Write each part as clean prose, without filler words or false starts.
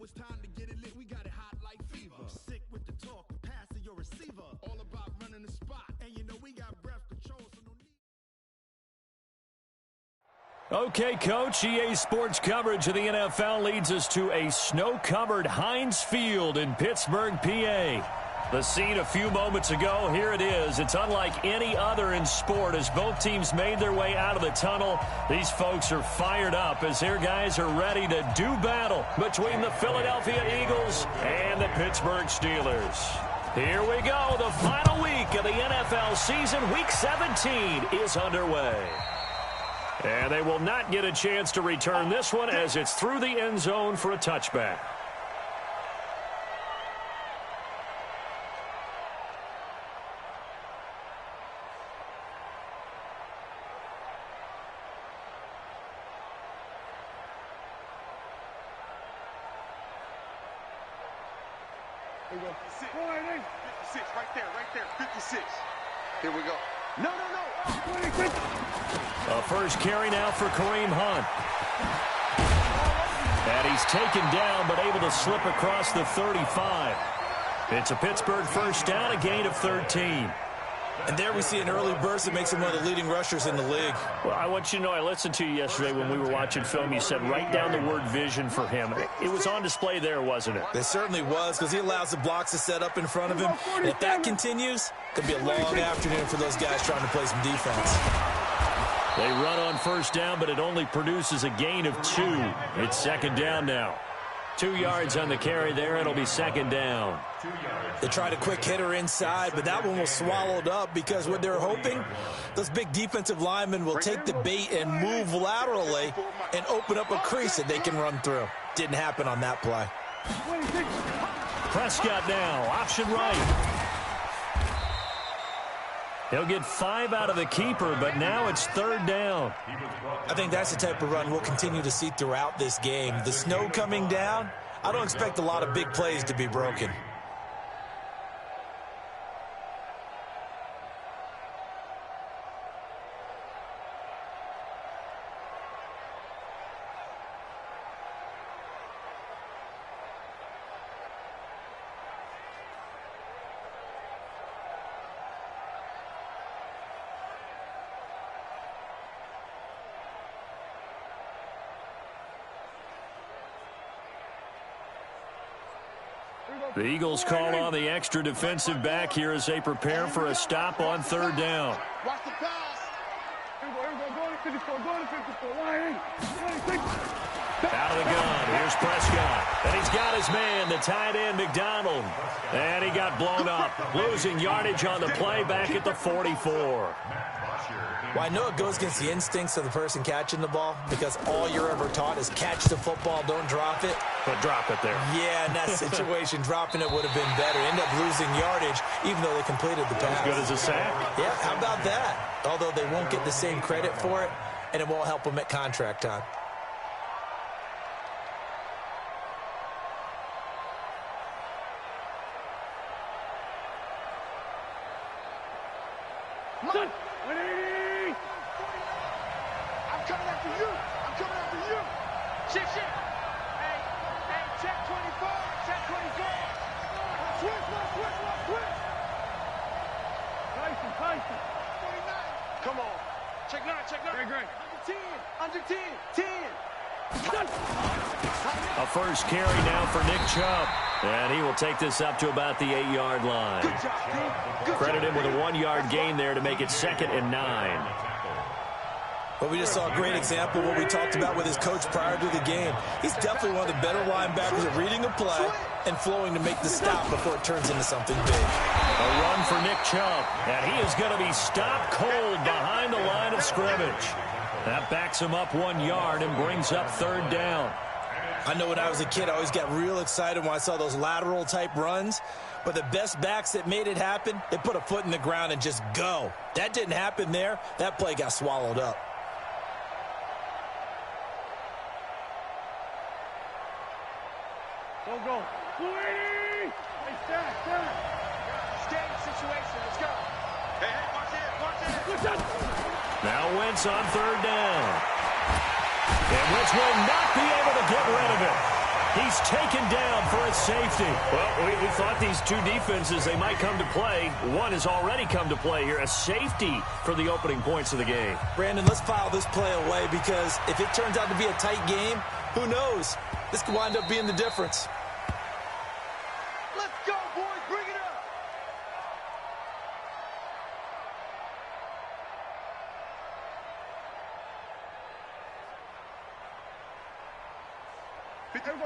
it's time to get it lit. We got it hot like fever. Sick with the talk, the pass of your receiver. All about running the spot. And you know we got breath control, so no need. Okay, Coach, EA Sports coverage of the NFL leads us to a snow-covered Heinz Field in Pittsburgh, PA. The scene a few moments ago, here it is. It's unlike any other in sport as both teams made their way out of the tunnel. These folks are fired up as their guys are ready to do battle between the Philadelphia Eagles and the Pittsburgh Steelers. Here we go. The final week of the NFL season, Week 17, is underway. And they will not get a chance to return this one as it's through the end zone for a touchback. Here we go. 56, right there, 56. Here we go. No. A first carry now for Kareem Hunt. And he's taken down but able to slip across the 35. It's a Pittsburgh first down, a gain of 13. And there we see an early burst that makes him one of the leading rushers in the league. Well, I want you to know, I listened to you yesterday when we were watching film. You said write down the word vision for him. It was on display there, wasn't it? It certainly was, because he allows the blocks to set up in front of him. And if that continues, it could be a long afternoon for those guys trying to play some defense. They run on first down, but it only produces a gain of 2. It's second down now. 2 yards on the carry there. It'll be second down. They tried a quick hitter inside, but that one was swallowed up because what they're hoping, those big defensive linemen will take the bait and move laterally and open up a crease that they can run through. Didn't happen on that play. Prescott now, option right. He'll get 5 out of the keeper, but now it's third down. I think that's the type of run we'll continue to see throughout this game. The snow coming down, I don't expect a lot of big plays to be broken. The Eagles call on the extra defensive back here as they prepare for a stop on third down. Watch the pass. Here we go. Go to 54. Go to 54. Out of the gun. Here's Prescott. And he's got his man, the tight end, McDonald. And he got blown up. Losing yardage on the play back at the 44. Well, I know it goes against the instincts of the person catching the ball because all you're ever taught is catch the football, don't drop it. But drop it there. Yeah, in that situation, dropping it would have been better. End up losing yardage even though they completed the pass. As good as a sack. Yeah, how about that? Although they won't get the same credit for it, and it won't help them at contract time. Son, 180! I'm coming after you. Shit. Hey, check 24. Check 24. Switch. Tyson. 49. Come on. Check 9. Great. Under 10. A first carry now for Nick Chubb. And he will take this up to about the 8-yard line. Good job, Credit him with a 1-yard gain there to make it 2nd and 9. But we just saw a great example of what we talked about with his coach prior to the game. He's definitely one of the better linebackers at reading a play and flowing to make the stop before it turns into something big. A run for Nick Chubb. And he is going to be stopped cold behind the line of scrimmage. That backs him up 1 yard and brings up third down. I know when I was a kid, I always got real excited when I saw those lateral-type runs. But the best backs that made it happen, they put a foot in the ground and just go. That didn't happen there. That play got swallowed up. Go. 280! Hey, stack. Stay situation. Let's go. Hey, watch it. Now Wentz on third down. And Wentz will not be able to get rid of it. He's taken down for a safety. Well, we thought these two defenses, they might come to play. One has already come to play here, a safety for the opening points of the game. Brandon, let's file this play away because if it turns out to be a tight game, who knows? This could wind up being the difference. Let's go, boys. Bring it up.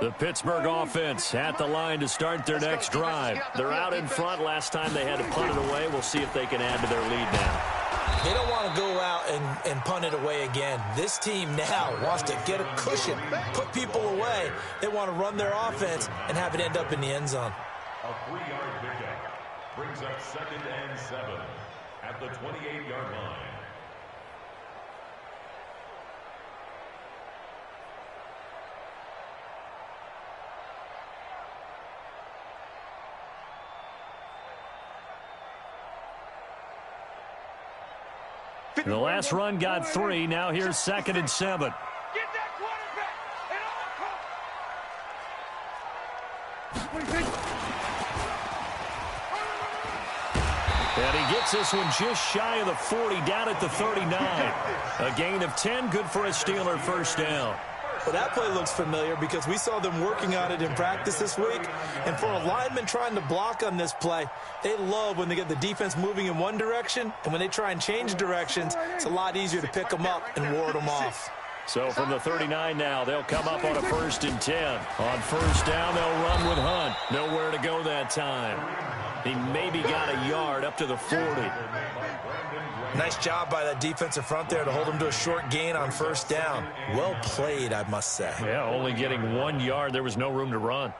The Pittsburgh offense at the line to start their next drive. They're out in front. Last time they had to punt it away. We'll see if they can add to their lead now. They don't want to go out and punt it away again. This team now wants to get a cushion, put people away. They want to run their offense and have it end up in the end zone. A 3-yard pickup brings up 2nd and 7 at the 28-yard line. The last run got 3. Now here's 2nd and 7. Get that quarterback And he gets this one just shy of the 40, down at the 39. A gain of 10, good for a Steeler first down. Well, that play looks familiar because we saw them working on it in practice this week. And for a lineman trying to block on this play, they love when they get the defense moving in one direction. And when they try and change directions, it's a lot easier to pick them up and ward them off. So from the 39 now, they'll come up on a 1st and 10. On first down, they'll run with Hunt. Nowhere to go that time. He maybe got a yard up to the 40. Nice job by that defensive front there to hold him to a short gain on first down. Well played, I must say. Yeah, only getting 1 yard. There was no room to run.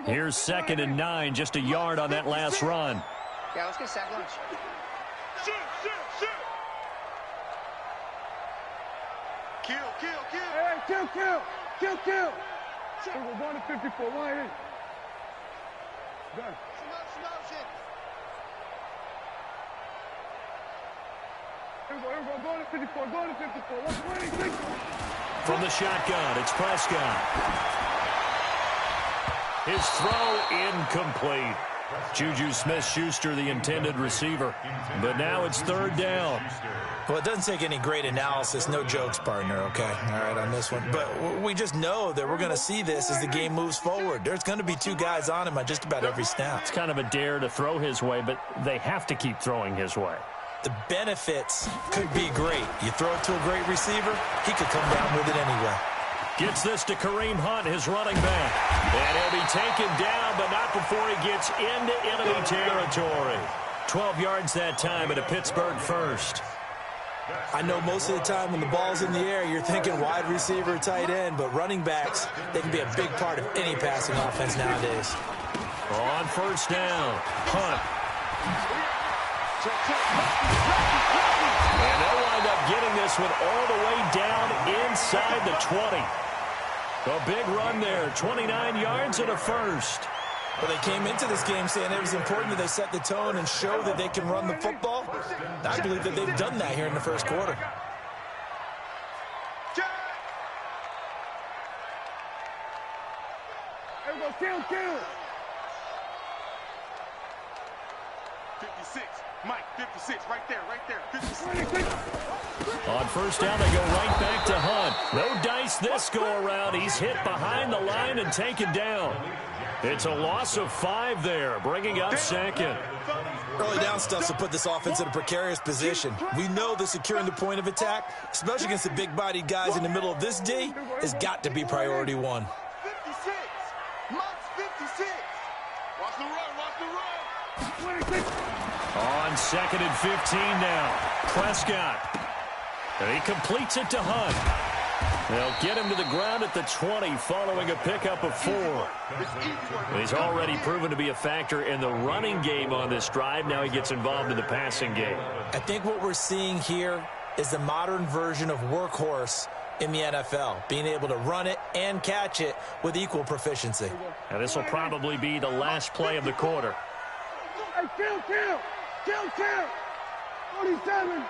Here's 2nd and 9, just a yard on that last run. Yeah, let's get sack lunch. Shoot, shoot, shoot. Kill, kill, kill. Hey, kill, kill. Kill, kill. We're going to 54. Line in. Done. Motion. Here we go. Going to 54. Going to 54. 126. From the shotgun, it's Prescott. His throw incomplete. Juju Smith-Schuster, the intended receiver. But now it's 3rd down. Well, it doesn't take any great analysis. No jokes, partner, okay? All right, on this one. But we just know that we're going to see this as the game moves forward. There's going to be 2 guys on him on just about every snap. It's kind of a dare to throw his way, but they have to keep throwing his way. The benefits could be great. You throw it to a great receiver, he could come down with it anyway. Gets this to Kareem Hunt, his running back. And he'll be taken down, but not before he gets into enemy territory. 12 yards that time at a Pittsburgh first. I know most of the time when the ball's in the air, you're thinking wide receiver, tight end, but running backs, they can be a big part of any passing offense nowadays. On first down, Hunt. And they'll wind up getting this one all the way down inside the 20. A big run there, 29 yards and a first. Well, they came into this game saying it was important that they set the tone and show that they can run the football. I believe that they've done that here in the first quarter. Here we go. Kill, kill. 56. Mike, 56. Right there, right there. 56. On first down, they go right back to Hunt. No dice this go-around. He's hit behind the line and taken down. It's a loss of 5 there, bringing up 2nd. Early down stuff to put this offense in a precarious position. We know that securing the point of attack, especially against the big-bodied guys in the middle of this D, has got to be priority 1. 56. Mike's 56. Watch the run, watch the run. 26. On 2nd and 15 now, Prescott. And he completes it to Hunt. They'll get him to the ground at the 20 following a pickup of 4. He's already proven to be a factor in the running game on this drive. Now he gets involved in the passing game. I think what we're seeing here is the modern version of workhorse in the NFL, being able to run it and catch it with equal proficiency. And this will probably be the last play of the quarter. Hey, kill, kill. Kill, kill. 47.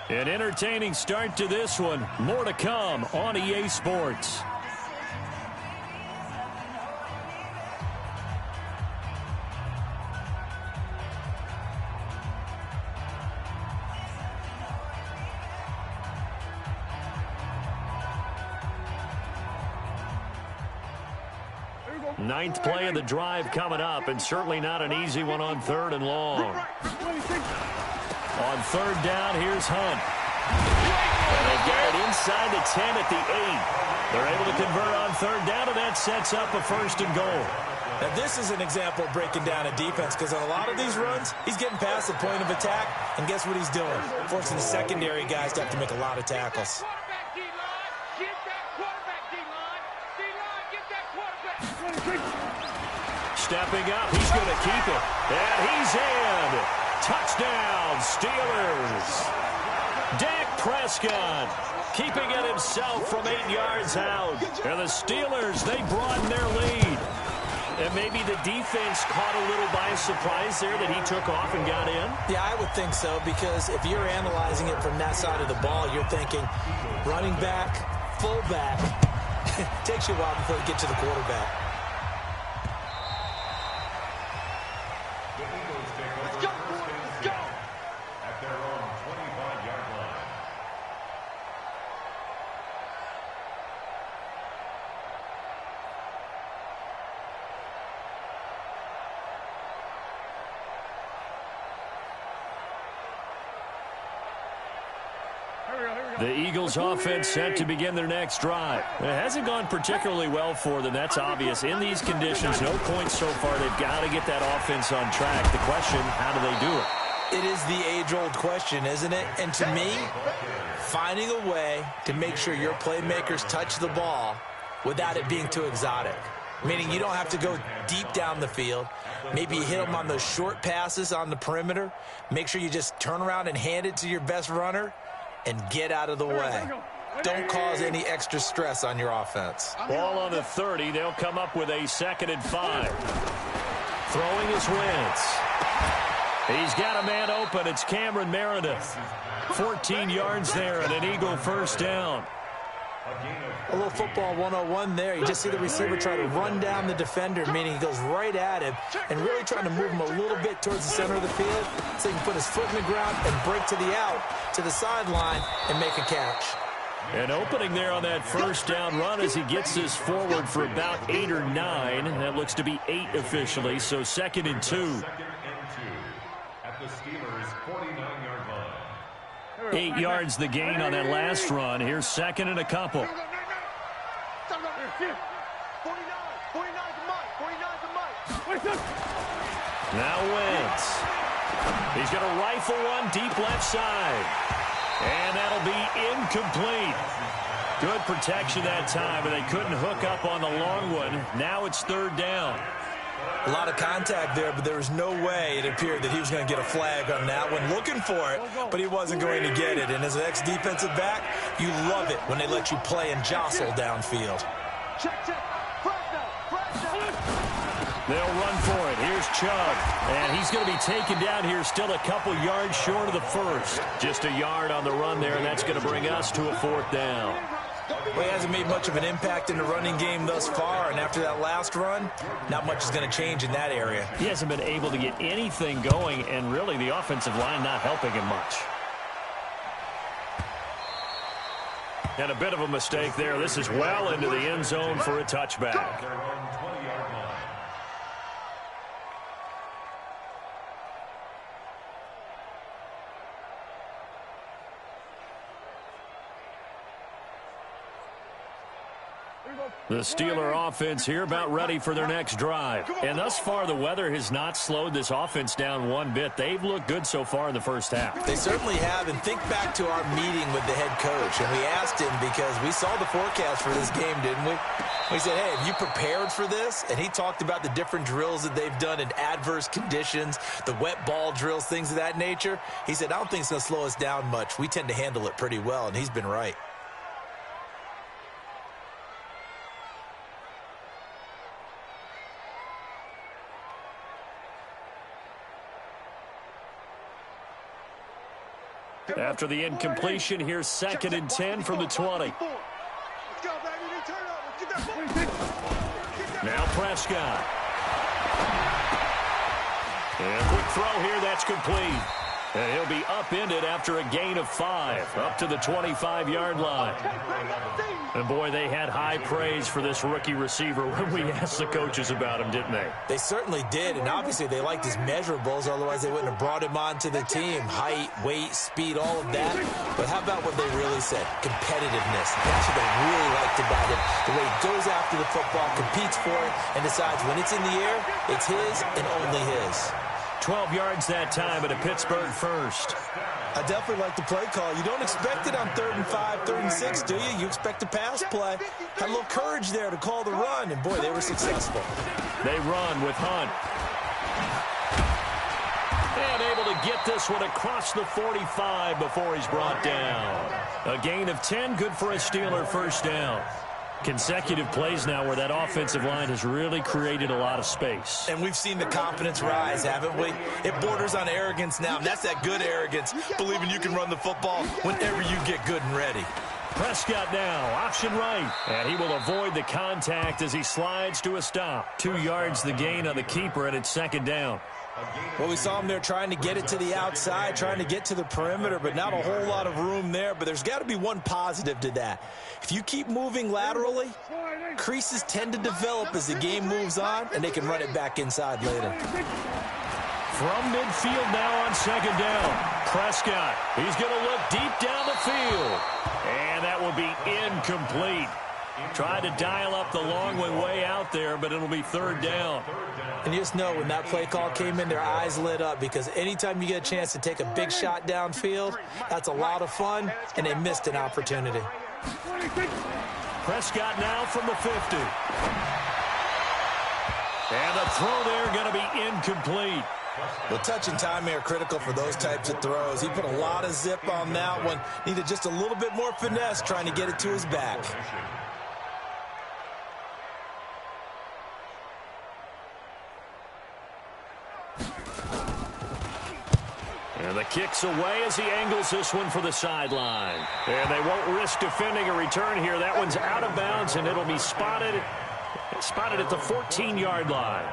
An entertaining start to this one. More to come on EA Sports. Ninth play of the drive coming up, and certainly not an easy one on 3rd and long. On 3rd down, here's Hunt. And they get it inside the 10 at the 8. They're able to convert on 3rd down, and that sets up a 1st and goal. Now, this is an example of breaking down a defense, because on a lot of these runs, he's getting past the point of attack, and guess what he's doing? Forcing the secondary guys to have to make a lot of tackles. Stepping up, he's going to keep it. And he's in. Touchdown, Steelers. Dak Prescott keeping it himself from 8 yards out. And the Steelers, they broaden their lead. And maybe the defense caught a little by surprise there that he took off and got in? Yeah, I would think so, because if you're analyzing it from that side of the ball, you're thinking running back, fullback. Takes you a while before you get to the quarterback. The Eagles offense set to begin their next drive. It hasn't gone particularly well for them. That's obvious. In these conditions, no points so far. They've got to get that offense on track. The question, how do they do it? It is the age-old question, isn't it? And to me, finding a way to make sure your playmakers touch the ball without it being too exotic. Meaning you don't have to go deep down the field. Maybe you hit them on those short passes on the perimeter. Make sure you just turn around and hand it to your best runner and get out of the way. Don't cause any extra stress on your offense. Ball on the 30. They'll come up with a 2nd and 5. Throwing his Wentz. He's got a man open. It's Cameron Meredith. 14 yards there and an Eagle 1st down. A little football 101 there. You just see the receiver try to run down the defender, meaning he goes right at him and really trying to move him a little bit towards the center of the field so he can put his foot in the ground and break to the out, to the sideline, and make a catch. An opening there on that 1st down run as he gets this forward for about 8 or 9. That looks to be 8 officially, so 2nd and 2. At the Steelers' 49-yard line. 8 yards the gain on that last run. Here's 2nd and a couple. Now Wentz. He's going to rifle one deep left side. And that'll be incomplete. Good protection that time, but they couldn't hook up on the long one. Now it's 3rd down. A lot of contact there, but there was no way it appeared that he was going to get a flag on that one. Looking for it, but he wasn't going to get it. And as an ex-defensive back, you love it when they let you play and jostle downfield. They'll run for it. Here's Chubb. And he's going to be taken down here still a couple yards short of the 1st. Just a yard on the run there, and that's going to bring us to a 4th down. Well, he hasn't made much of an impact in the running game thus far, and after that last run, not much is going to change in that area. He hasn't been able to get anything going, and really the offensive line not helping him much. And a bit of a mistake there. This is well into the end zone for a touchback. The Steeler offense here about ready for their next drive. And thus far, the weather has not slowed this offense down one bit. They've looked good so far in the 1st half. They certainly have. And think back to our meeting with the head coach. And we asked him, because we saw the forecast for this game, didn't we? We said, hey, have you prepared for this? And he talked about the different drills that they've done in adverse conditions, the wet ball drills, things of that nature. He said, I don't think it's going to slow us down much. We tend to handle it pretty well, and he's been right. After the incompletion, here's 2nd and 10 from the 20. Now Prescott. And quick throw here, that's complete. And he'll be upended after a gain of 5, up to the 25-yard line. And boy, they had high praise for this rookie receiver when we asked the coaches about him, didn't they? They certainly did, and obviously they liked his measurables, otherwise they wouldn't have brought him onto the team. Height, weight, speed, all of that. But how about what they really said? Competitiveness. That's what they really liked about him. The way he goes after the football, competes for it, and decides when it's in the air, it's his and only his. 12 yards that time at a Pittsburgh first. I definitely like the play call. You don't expect it on 3rd and 5, 3rd and 6, do you? You expect a pass play. Had a little courage there to call the run, and boy, they were successful. They run with Hunt. And able to get this one across the 45 before he's brought down. A gain of 10, good for a Steeler first down. Consecutive plays now where that offensive line has really created a lot of space. And we've seen the confidence rise, haven't we? It borders on arrogance now, and that's that good arrogance, believing you can run the football whenever you get good and ready. Prescott now, option right, and he will avoid the contact as he slides to a stop. 2 yards the gain on the keeper, and it's 2nd down. Well, we saw him there trying to get it to the outside, trying to get to the perimeter, but not a whole lot of room there. But there's got to be one positive to that. If you keep moving laterally, creases tend to develop as the game moves on, and they can run it back inside later. From midfield now on 2nd down. Prescott, he's going to look deep down the field. And that will be incomplete. Tried to dial up the long one way out there, but it'll be 3rd down. And you just know when that play call came in, their eyes lit up, because anytime you get a chance to take a big shot downfield, that's a lot of fun, and they missed an opportunity. Prescott now from the 50. And the throw there going to be incomplete. Well, touch and time are critical for those types of throws. He put a lot of zip on that one. Needed just a little bit more finesse trying to get it to his back. And the kick's away as he angles this one for the sideline. And they won't risk defending a return here. That one's out of bounds, and it'll be spotted at the 14-yard line.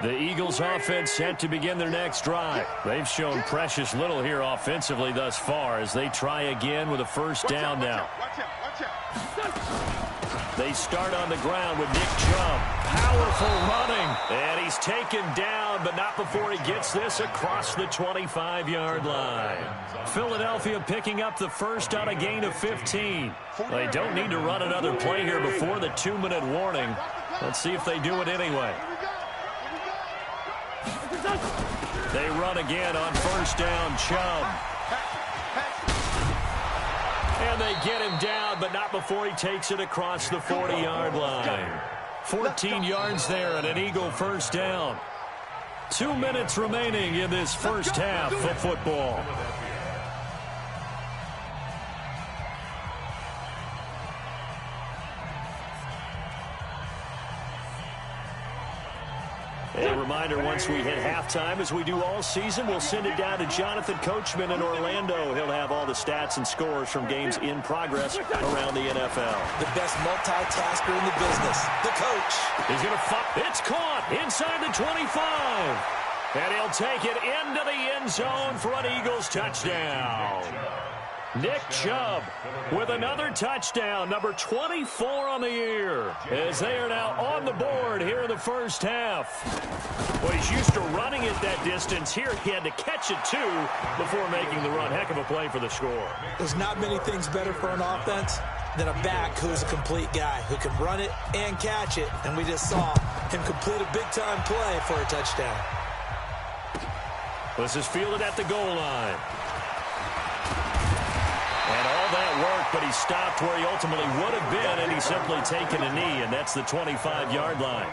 The Eagles offense set to begin their next drive. They've shown precious little here offensively thus far as they try again with a first down now. They start on the ground with Nick Chubb. Powerful running. And he's taken down, but not before he gets this across the 25-yard line. Philadelphia picking up the first on a gain of 15. They don't need to run another play here before the 2-minute warning. Let's see if they do it anyway. They run again on first down, Chubb. And they get him down, but not before he takes it across the 40-yard line. 14 yards there and an Eagle first down. 2 minutes remaining in this first half of football. A reminder, once we hit halftime, as we do all season, we'll send it down to Jonathan Coachman in Orlando. He'll have all the stats and scores from games in progress around the NFL. The best multitasker in the business, the coach. He's going to fight. It's caught inside the 25. And he'll take it into the end zone for an Eagles touchdown. Nick Chubb with another touchdown, number 24 on the year, as they are now on the board here in the first half. Well, he's used to running it that distance. Here he had to catch it, too, before making the run. Heck of a play for the score. There's not many things better for an offense than a back who's a complete guy, who can run it and catch it. And we just saw him complete a big-time play for a touchdown. This is fielded at the goal line. And all that work, but he stopped where he ultimately would have been, and he's simply taken a knee, and that's the 25-yard line.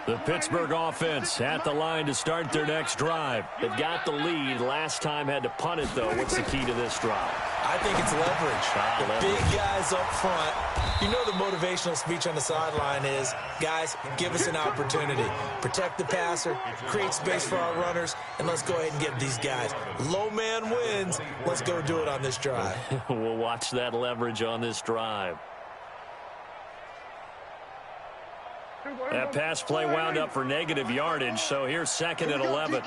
The Pittsburgh offense at the line to start their next drive. They've got the lead. Last time had to punt it, though. What's the key to this drive? I think it's leverage. The big guys up front. You know the motivational speech on the sideline is, guys, give us an opportunity. Protect the passer, create space for our runners, and let's go ahead and get these guys. Low man wins. Let's go do it on this drive. We'll watch that leverage on this drive. That pass play wound up for negative yardage, so here's second and 11.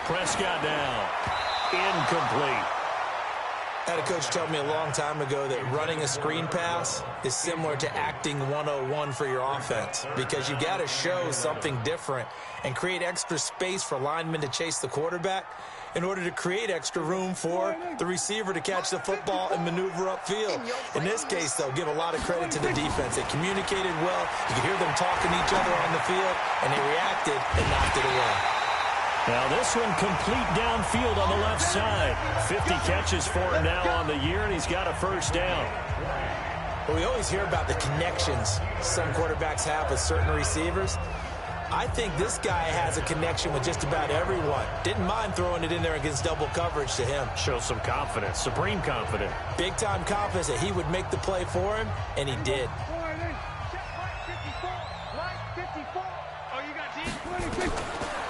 Prescott down. Incomplete. I had a coach tell me a long time ago that running a screen pass is similar to acting 101 for your offense, because you got to show something different and create extra space for linemen to chase the quarterback in order to create extra room for the receiver to catch the football and maneuver upfield. In this case, though, give a lot of credit to the defense. They communicated well. You could hear them talking to each other on the field, and they reacted and knocked it away. Now this one complete downfield on the left side. 50 catches for him now on the year, and he's got a first down. Well, we always hear about the connections some quarterbacks have with certain receivers. I think this guy has a connection with just about everyone. Didn't mind throwing it in there against double coverage to him. Shows some confidence, supreme confidence. Big-time confidence that he would make the play for him, and he did.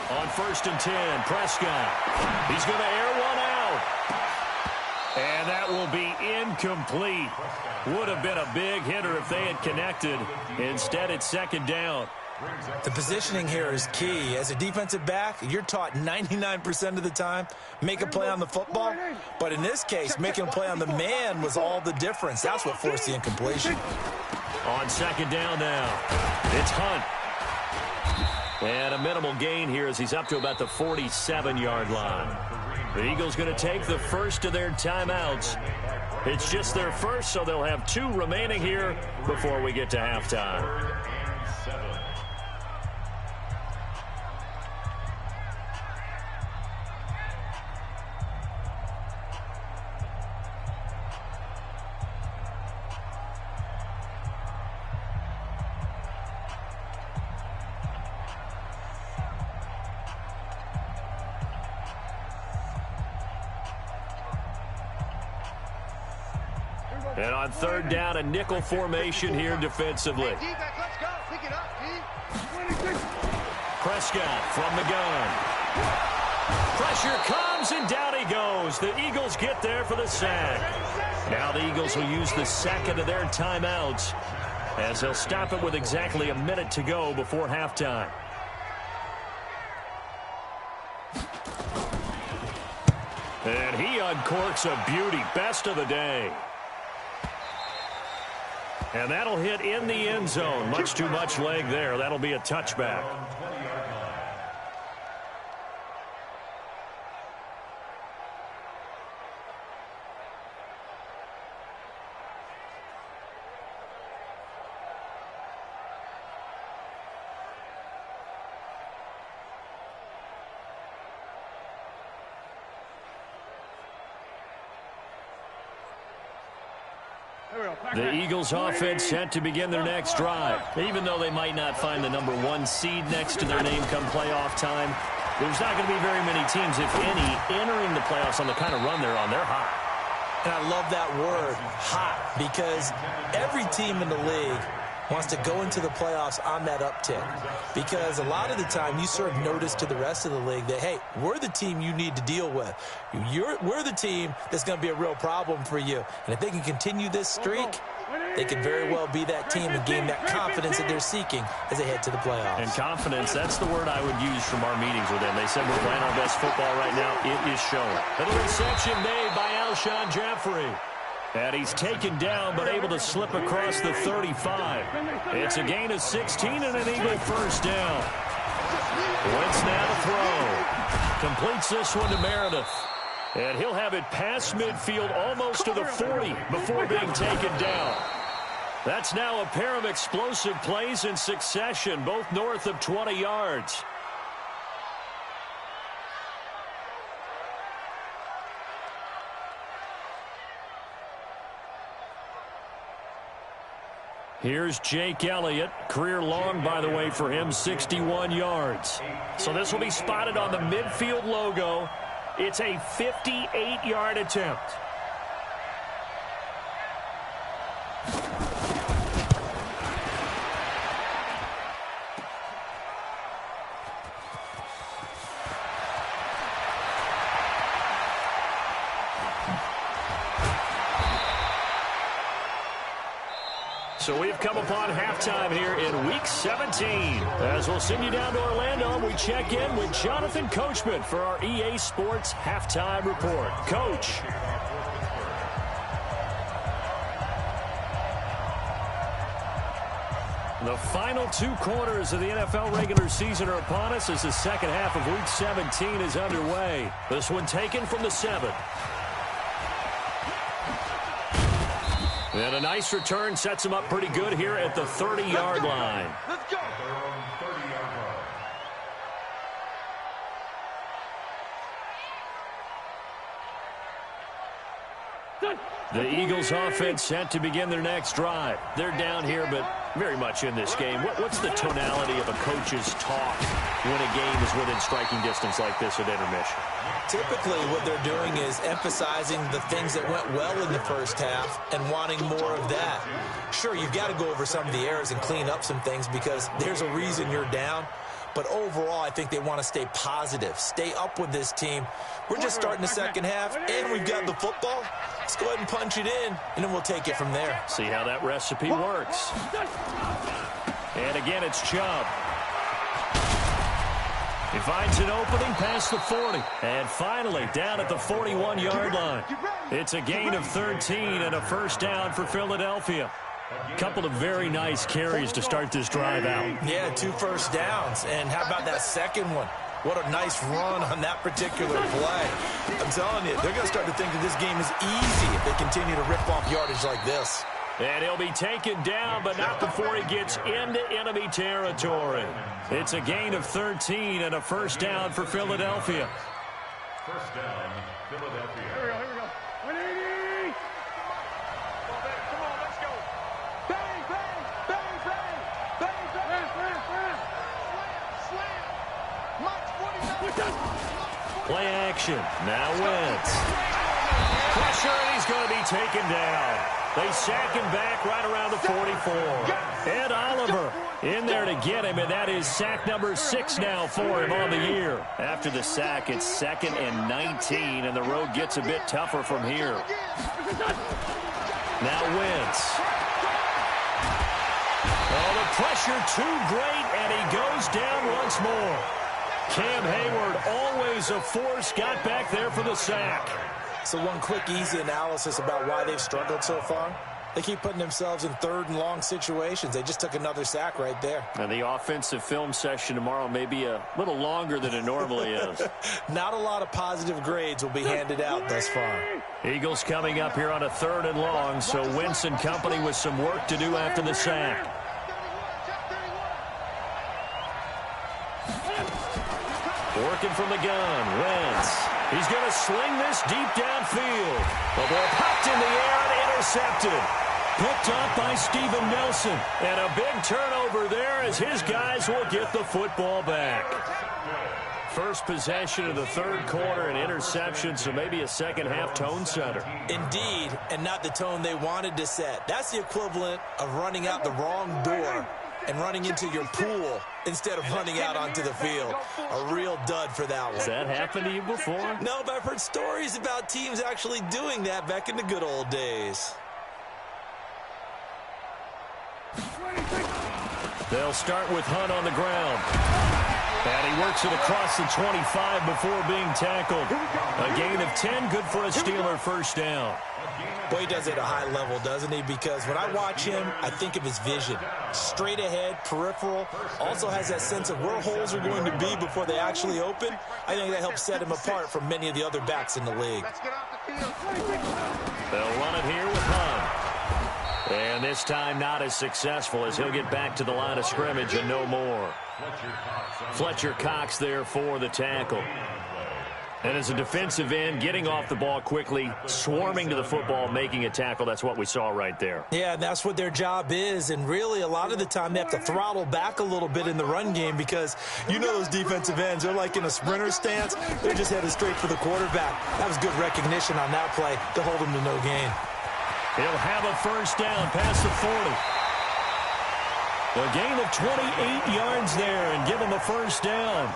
On 1st and 10, Prescott. He's going to air one out. And that will be incomplete. Would have been a big hitter if they had connected. Instead, it's second down. The positioning here is key. As a defensive back, you're taught 99% of the time, make a play on the football. But in this case, making a play on the man was all the difference. That's what forced the incompletion. On second down now, it's Hunt. And a minimal gain here as he's up to about the 47-yard line. The Eagles going to take the first of their timeouts. It's just their first, so they'll have 2 remaining here before we get to halftime. And on third down, a nickel formation here defensively. Prescott from the gun. Pressure comes, and down he goes. The Eagles get there for the sack. Now the Eagles will use the second of their timeouts as they'll stop it with exactly a minute to go before halftime. And he uncorks a beauty. Best of the day. And that'll hit in the end zone. Much too much leg there. That'll be a touchback. The Eagles offense set to begin their next drive. Even though they might not find the number 1 seed next to their name come playoff time, there's not going to be very many teams, if any, entering the playoffs on the kind of run they're on. They're hot. And I love that word, hot, because every team in the league wants to go into the playoffs on that uptick. Because a lot of the time you serve notice to the rest of the league that, hey, we're the team you need to deal with. We're the team that's going to be a real problem for you. And if they can continue this streak, they could very well be that team and gain that confidence that they're seeking as they head to the playoffs. And confidence, that's the word I would use from our meetings with them. They said we're playing our best football right now. It is shown. Little reception made by Alshon Jeffrey. And he's taken down, but able to slip across the 35. It's a gain of 16 and an Eagle first down. Wentz now to throw. Completes this one to Meredith. And he'll have it past midfield almost to the 40 before being taken down. That's now a pair of explosive plays in succession, both north of 20 yards. Here's Jake Elliott. Career long, by the way, for him, 61 yards. So this will be spotted on the midfield logo. It's a 58-yard attempt. So we've come upon halftime here in Week 17. As we'll send you down to Orlando, we check in with Jonathan Coachman for our EA Sports Halftime Report. Coach. The final 2 quarters of the NFL regular season are upon us as the second half of Week 17 is underway. This one taken from the 7. And a nice return sets him up pretty good here at the 30-yard line. Let's go. The Eagles offense set to begin their next drive. They're down here, but very much in this game. What's the tonality of a coach's talk when a game is within striking distance like this at intermission? Typically, what they're doing is emphasizing the things that went well in the first half and wanting more of that. Sure, you've got to go over some of the errors and clean up some things because there's a reason you're down. But overall, I think they want to stay positive, stay up with this team. We're just starting the second half, and we've got the football. Let's go ahead and punch it in, and then we'll take it from there. See how that recipe works. And again, it's Chubb. He finds an opening past the 40. And finally, down at the 41-yard line. It's a gain of 13 and a first down for Philadelphia. Couple of very nice carries to start this drive out. Yeah, 2 first downs. And how about that second one? What a nice run on that particular play. I'm telling you, they're going to start to think that this game is easy if they continue to rip off yardage like this. And he'll be taken down, but not before he gets into enemy territory. It's a gain of 13 and a first down for Philadelphia. First down, Philadelphia. Here we go. 180. Come on, let's go. Bang, bang, bang, bang, bang, bang. Slam. March 49. Play action. Now Wentz. Pressure, and he's going to be taken down. They sack him back right around the 44. Ed Oliver in there to get him, and that is sack number 6 now for him on the year. After the sack, it's 2nd and 19, and the road gets a bit tougher from here. Now Wentz. Oh, the pressure too great, and he goes down once more. Cam Hayward, always a force, got back there for the sack. So one quick, easy analysis about why they've struggled so far. They keep putting themselves in 3rd and long situations. They just took another sack right there. And the offensive film session tomorrow may be a little longer than it normally is. Not a lot of positive grades will be handed out thus far. Eagles coming up here on a 3rd and long, so Wentz and company with some work to do after the sack. Working from the gun, Wentz. He's going to sling this deep downfield. The ball popped in the air and intercepted. Picked up by Steven Nelson. And a big turnover there as his guys will get the football back. First possession of the 3rd quarter, an interception, so maybe a second half tone setter. Indeed, and not the tone they wanted to set. That's the equivalent of running out the wrong door and running into your pool instead of running out onto the field. A real dud for that one. Has that happened to you before? No, but I've heard stories about teams actually doing that back in the good old days. They'll start with Hunt on the ground. And he works it across the 25 before being tackled. A gain of 10, good for a Steeler first down. Boy, he does it at a high level, doesn't he? Because when I watch him, I think of his vision. Straight ahead, peripheral. Also has that sense of where holes are going to be before they actually open. I think that helps set him apart from many of the other backs in the league. They'll run it here with Hunt. And this time not as successful as he'll get back to the line of scrimmage and no more. Fletcher Cox there for the tackle. And as a defensive end, getting off the ball quickly, swarming to the football, making a tackle, that's what we saw right there. Yeah, that's what their job is, and really a lot of the time they have to throttle back a little bit in the run game because you know those defensive ends, they're like in a sprinter stance. They're just headed straight for the quarterback. That was good recognition on that play to hold him to no gain. He'll have a first down past the 40. A gain of 28 yards there and give him a first down.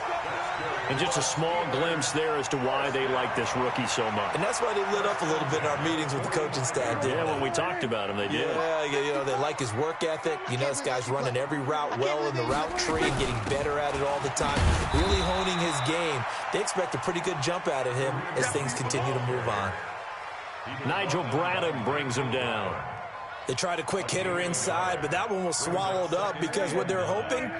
And just a small glimpse there as to why they like this rookie so much. And that's why they lit up a little bit in our meetings with the coaching staff, didn't they? When we talked about him, they did. Yeah, you know, they like his work ethic. You know, this guy's running every route well in the route tree and getting better at it all the time, really honing his game. They expect a pretty good jump out of him as things continue to move on. Nigel Bradham brings him down. They tried a quick hitter inside, but that one was swallowed up because what they're hoping,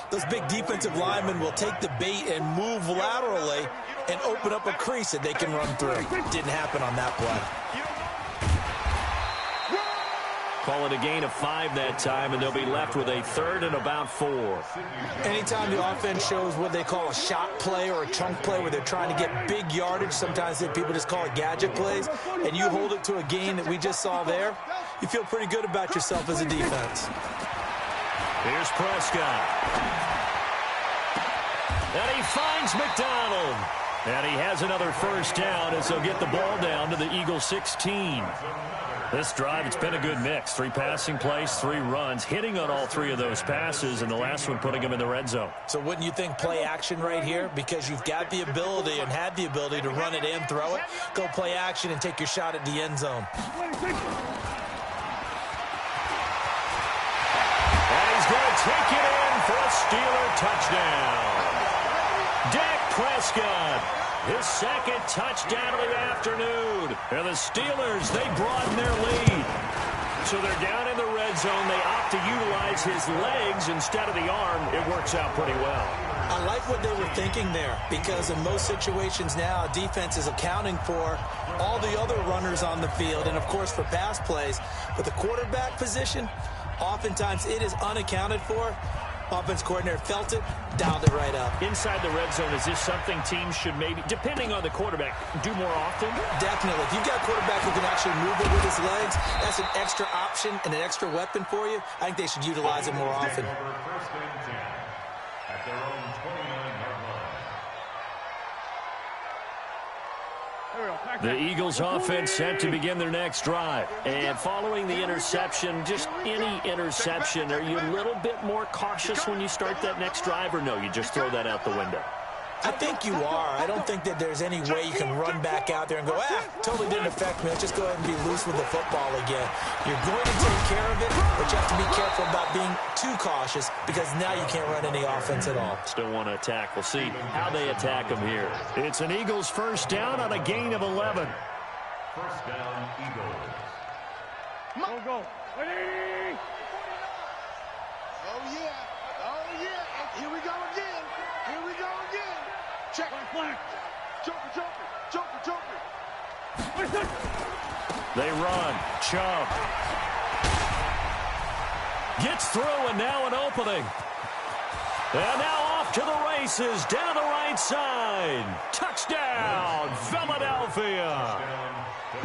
those big defensive linemen will take the bait and move laterally and open up a crease that they can run through. Didn't happen on that play. Call it a gain of 5 that time, and they'll be left with a 3rd and about 4. Anytime the offense shows what they call a shot play or a chunk play where they're trying to get big yardage, sometimes people just call it gadget plays, and you hold it to a gain that we just saw there, you feel pretty good about yourself as a defense. Here's Prescott. And he finds McDonald. And he has another first down as they'll get the ball down to the Eagles 16. This drive, it's been a good mix. 3 passing plays, 3 runs, hitting on all 3 of those passes, and the last one putting them in the red zone. So wouldn't you think play action right here? Because you've got the ability and had the ability to run it and throw it. Go play action and take your shot at the end zone. And he's going to take it in for a Steeler touchdown. Dak Prescott, his 2nd touchdown of the afternoon. And the Steelers, they broaden their lead. So they're down in the red zone. They opt to utilize his legs instead of the arm. It works out pretty well. I like what they were thinking there because in most situations now, defense is accounting for all the other runners on the field and, of course, for pass plays. But the quarterback position, oftentimes it is unaccounted for. Offense coordinator felt it, dialed it right up. Inside the red zone, is this something teams should maybe, depending on the quarterback, do more often? Definitely. If you've got a quarterback who can actually move it with his legs, that's an extra option and an extra weapon for you. I think they should utilize it more often. First and 10 at their own 29-yard line. The Eagles offense set to begin their next drive. And following the interception, just any interception, are you a little bit more cautious when you start that next drive, or no, you just throw that out the window? I think you are. I don't think that there's any way you can run back out there and go, totally didn't affect me. Let's just go ahead and be loose with the football again. You're going to take care of it, but you have to be careful about being too cautious because now you can't run any offense at all. Still want to attack. We'll see how they attack them here. It's an Eagles first down on a gain of 11. First down, Eagles. Go. Ready? Oh, yeah. Oh, yeah. And here we go again. Here we go again. Check. Joker. They run. Chubb. Gets through, and now an opening. And now off to the races, down the right side. Touchdown, Philadelphia.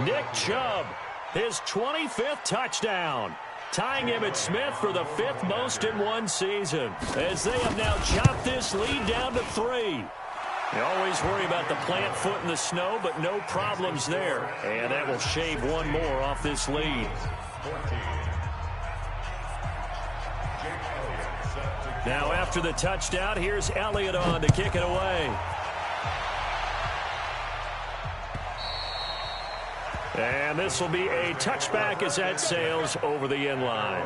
Nick Chubb, his 25th touchdown. Tying Emmitt Smith for the 5th most in one season. As they have now chopped this lead down to 3. You always worry about the plant foot in the snow, but no problems there. And that will shave one more off this lead. Now after the touchdown, here's Elliott on to kick it away. And this will be a touchback as that sails over the end line.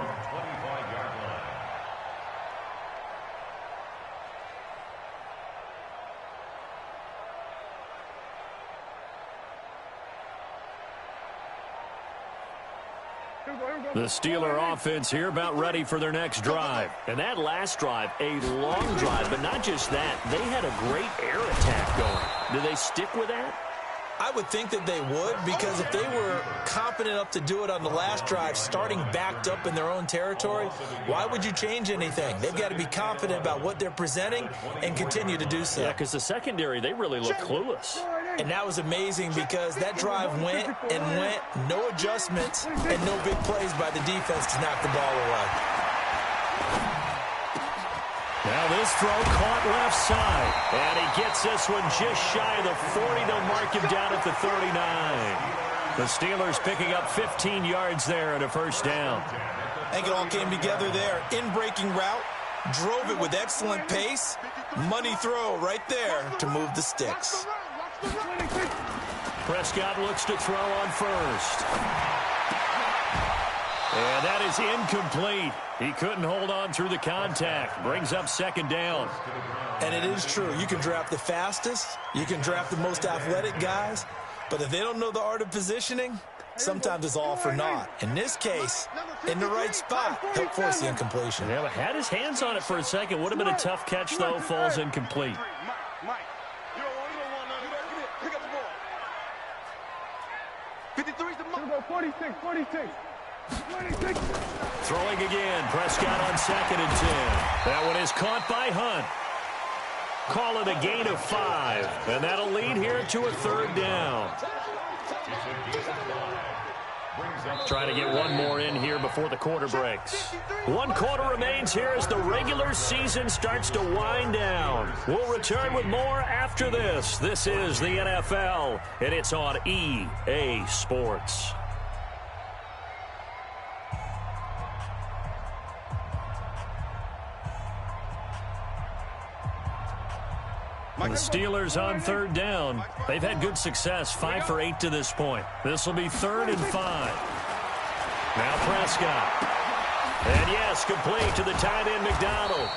The Steeler offense here about ready for their next drive. And that last drive, a long drive, but not just that. They had a great air attack going. Do they stick with that? I would think that they would, because if they were confident enough to do it on the last drive, starting backed up in their own territory, why would you change anything? They've got to be confident about what they're presenting and continue to do so. Yeah, because the secondary, they really look clueless. And that was amazing because that drive went and went, no adjustments, and no big plays by the defense to knock the ball away. Now this throw caught left side, and he gets this one just shy of the 40. They'll mark him down at the 39. The Steelers picking up 15 yards there and a first down. I think it all came together there. In-breaking route, drove it with excellent pace. Money throw right there to move the sticks. Prescott looks to throw on first. And that is incomplete. He couldn't hold on through the contact. Brings up second down. And it is true. You can draft the fastest. You can draft the most athletic guys. But if they don't know the art of positioning, sometimes it's all for naught. In this case, in the right spot, he'll force the incompletion. Yeah, but had his hands on it for a second. Would have been a tough catch, though. Falls incomplete. Mike, you don't want none of that. Pick up the ball. 53's the mark. 46, 46. 26. Throwing again. Prescott on 2nd and 10. That one is caught by Hunt. Call it a gain of 5. And that'll lead here to a third down. Trying to get one more in here before the quarter breaks. 1 quarter remains here as the regular season starts to wind down. We'll return with more after this. This is the NFL, and it's on EA Sports. The Steelers on third down. They've had good success, 5 for 8 to this point. This will be 3rd and 5. Now Prescott. And yes, complete to the tight end, McDonald.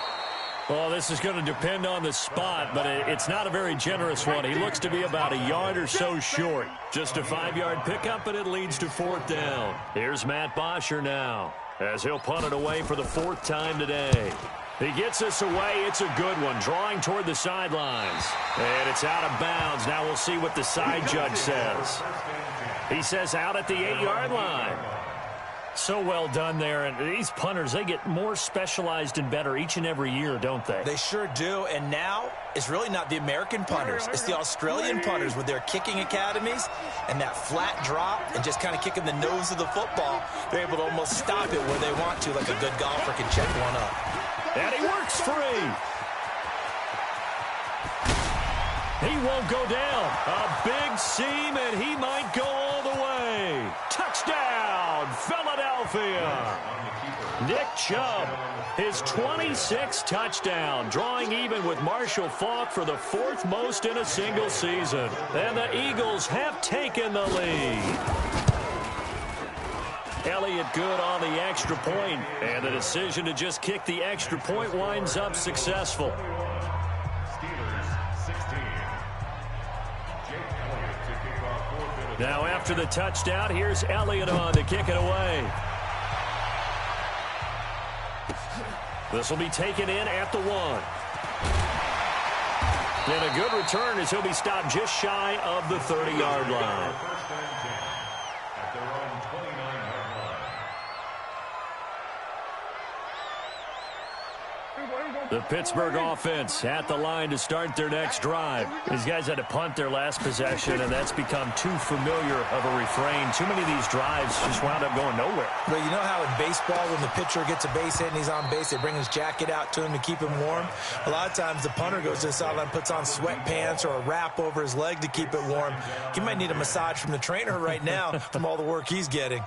Well, this is going to depend on the spot, but it's not a very generous one. He looks to be about a yard or so short. Just a 5-yard pickup, and it leads to 4th down. Here's Matt Bosher now, as he'll punt it away for the 4th time today. He gets this away. It's a good one. Drawing toward the sidelines. And it's out of bounds. Now we'll see what the side judge says. He says out at the 8-yard line. So well done there. And these punters, they get more specialized and better each and every year, don't they? They sure do. And now it's really not the American punters. It's the Australian punters with their kicking academies and that flat drop and just kind of kicking the nose of the football. They're able to almost stop it where they want to, like a good golfer can check one up. And he works free. He won't go down. A big seam, and he might go all the way. Touchdown, Philadelphia. Nick Chubb, his 26th touchdown, drawing even with Marshall Faulk for the 4th most in a single season. And the Eagles have taken the lead. Elliott good on the extra point, and the decision to just kick the extra point winds up successful. Now after the touchdown, here's Elliott on to kick it away. This will be taken in at the 1. And a good return as he'll be stopped just shy of the 30-yard line. The Pittsburgh offense at the line to start their next drive. These guys had to punt their last possession, and that's become too familiar of a refrain. Too many of these drives just wound up going nowhere. Well, you know how in baseball when the pitcher gets a base hit and he's on base, they bring his jacket out to him to keep him warm? A lot of times the punter goes to the sideline, puts on sweatpants or a wrap over his leg to keep it warm. He might need a massage from the trainer right now from all the work he's getting.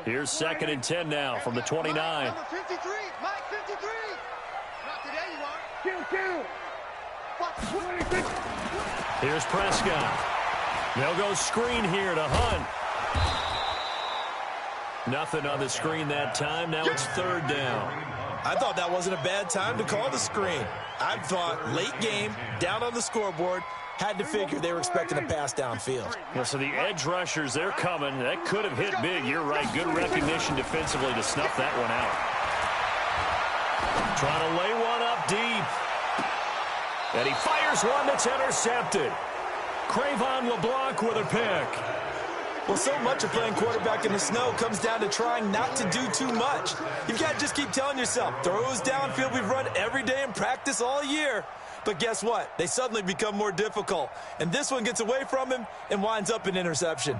Here's 2nd and 10 now from the 29. Number 53, Mike 53. Not today, you are. Here's Prescott. They'll go screen here to Hunt. Nothing on the screen that time. Now it's 3rd down. I thought that wasn't a bad time to call the screen. I thought late game, down on the scoreboard, had to figure they were expecting a pass downfield. Well, so the edge rushers, they're coming. That could have hit big. You're right. Good recognition defensively to snuff that one out. Trying to lay one up deep. And he fires one that's intercepted. Crayvon LeBlanc with a pick. Well, so much of playing quarterback in the snow comes down to trying not to do too much. You've got to just keep telling yourself, throws downfield we've run every day in practice all year. But guess what? They suddenly become more difficult. And this one gets away from him and winds up an interception.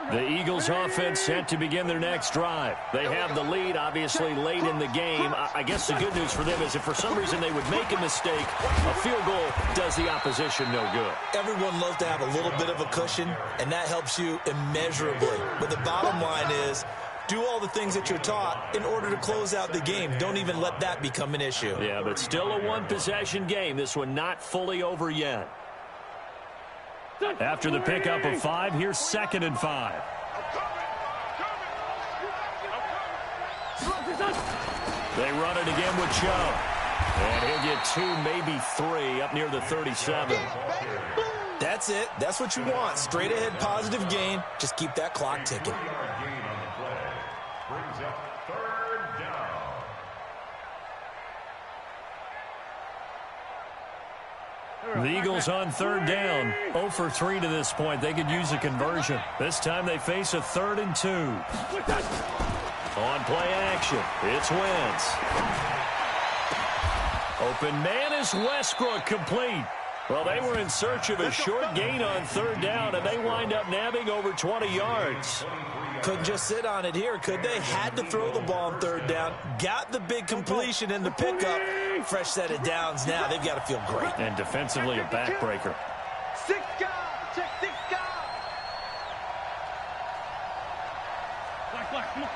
The Eagles offense set to begin their next drive. They have the lead, obviously, late in the game. I guess the good news for them is if for some reason they would make a mistake, a field goal does the opposition no good. Everyone loves to have a little bit of a cushion, and that helps you immeasurably. But the bottom line is, do all the things that you're taught in order to close out the game. Don't even let that become an issue. Yeah, but still a one-possession game. This one not fully over yet. After the pickup of 5, here's 2nd and 5. They run it again with Chubb. And he'll get 2, maybe 3, up near the 37. That's it. That's what you want. Straight ahead positive gain. Just keep that clock ticking. Brings up 3rd down. The Eagles on 3rd down. 0 for 3 to this point. They could use a conversion. This time they face a 3rd and 2. On play action, it's Wentz. Open man is Westbrook, complete. Well, they were in search of a short gain on 3rd down, and they wind up nabbing over 20 yards. Couldn't just sit on it here, could they? Had to throw the ball on 3rd down. Got the big completion in the pickup. Fresh set of downs now. They've got to feel great. And defensively a backbreaker. 6 guard. Check 6 guard. Black, come on.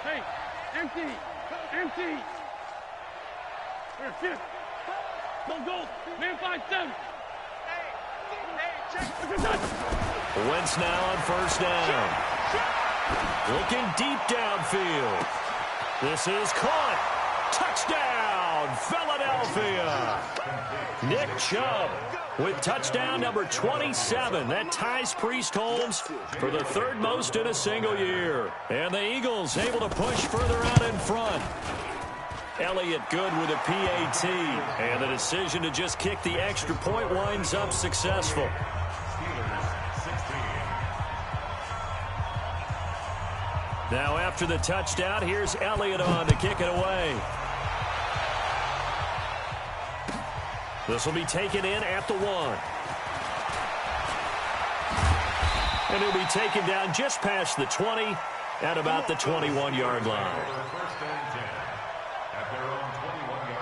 Hey, empty. Here, shift. Go. Man 5-7. Hey, check. Wentz now on 1st down. Looking deep downfield. This is caught. Touchdown, Philadelphia. Nick Chubb with touchdown number 27. That ties Priest Holmes for the 3rd most in a single year. And the Eagles able to push further out in front. Elliott good with a PAT. And the decision to just kick the extra point winds up successful. Now after the touchdown, here's Elliott on to kick it away. This will be taken in at the 1. And he'll be taken down just past the 20 at about the 21-yard line. 1st and 10 at their own 21-yard line.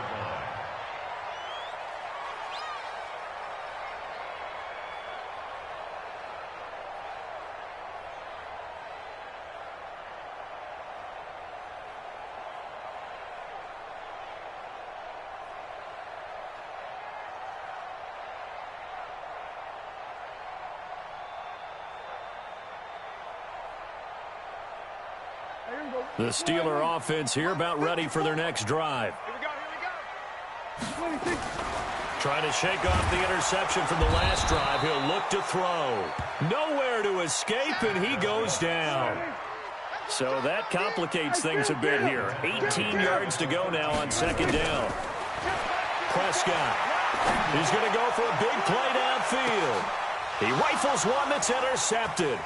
The Steeler offense here about ready for their next drive. Here we go. Trying to shake off the interception from the last drive. He'll look to throw. Nowhere to escape, and he goes down. So that complicates things a bit here. 18 yards to go now on 2nd down. Prescott. He's going to go for a big play downfield. He rifles one that's intercepted.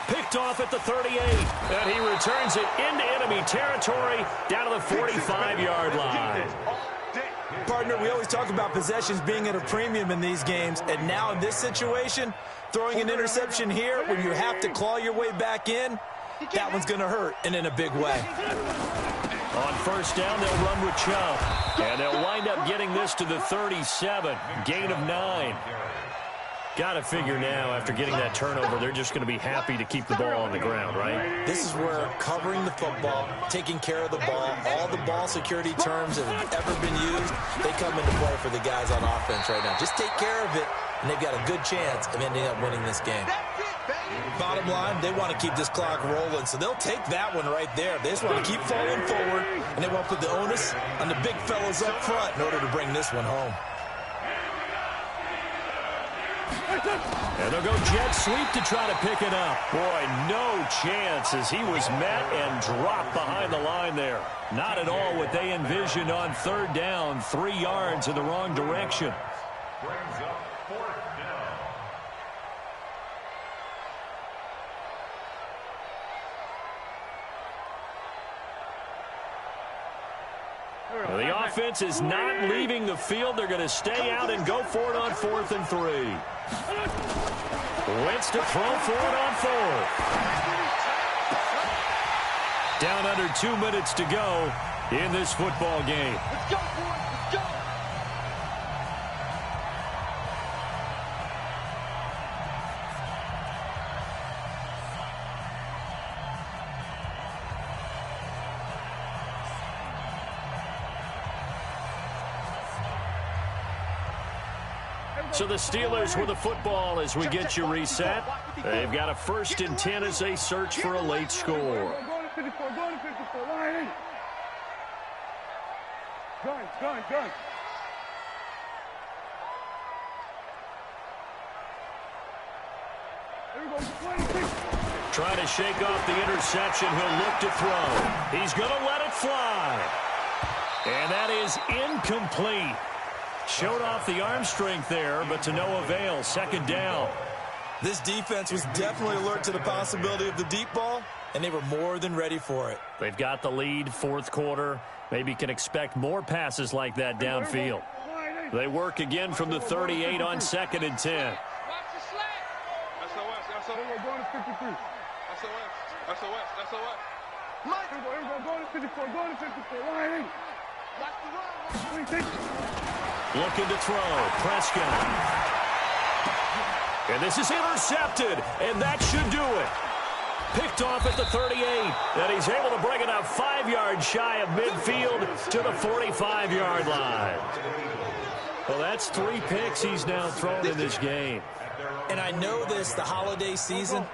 Picked off at the 38, and he returns it into enemy territory down to the 45-yard line. Partner, we always talk about possessions being at a premium in these games, and now in this situation, throwing an interception here when you have to claw your way back in, that one's going to hurt, and in a big way. On 1st down, they'll run with Chubb, and they'll wind up getting this to the 37, gain of 9. Got to figure now, after getting that turnover, they're just going to be happy to keep the ball on the ground, right? This is where covering the football, taking care of the ball, all the ball security terms that have ever been used, they come into play for the guys on offense right now. Just take care of it, and they've got a good chance of ending up winning this game. Bottom line, they want to keep this clock rolling, so they'll take that one right there. They just want to keep falling forward, and they want to put the onus on the big fellas up front in order to bring this one home. And they'll go jet sweep to try to pick it up. Boy, no chance as he was met and dropped behind the line there. Not at all what they envisioned on 3rd down, 3 yards in the wrong direction. Brings up 4th down. Well, the offense is not leaving the field. They're going to stay out and go for it on 4th and 3. Wentz to throw for it on 4th. Down under 2 minutes to go in this football game. Let's go, boys. Let's go. So the Steelers with the football as we get you reset. They've got a 1st and 10 as they search for a late score. Go to 54. Go to 54. Line in. Gun. There we go. 26. Trying to shake off the interception. He'll look to throw. He's going to let it fly. And that is incomplete. Showed off the arm strength there, but to no avail. 2nd down. This defense was definitely alert to the possibility of the deep ball, and they were more than ready for it. They've got the lead, 4th quarter. Maybe can expect more passes like that downfield. They work again from the 38 on 2nd and 10. Watch the slack. SOS. We're going to 53. SOS. Mike. Here we go. Going to 54. Going to 54. Line in. Watch the run. Looking to throw. Prescott. And this is intercepted, and that should do it. Picked off at the 38, and he's able to bring it up 5 yards shy of midfield to the 45-yard line. Well, that's 3 picks he's now thrown in this game. And I know this, the holiday season,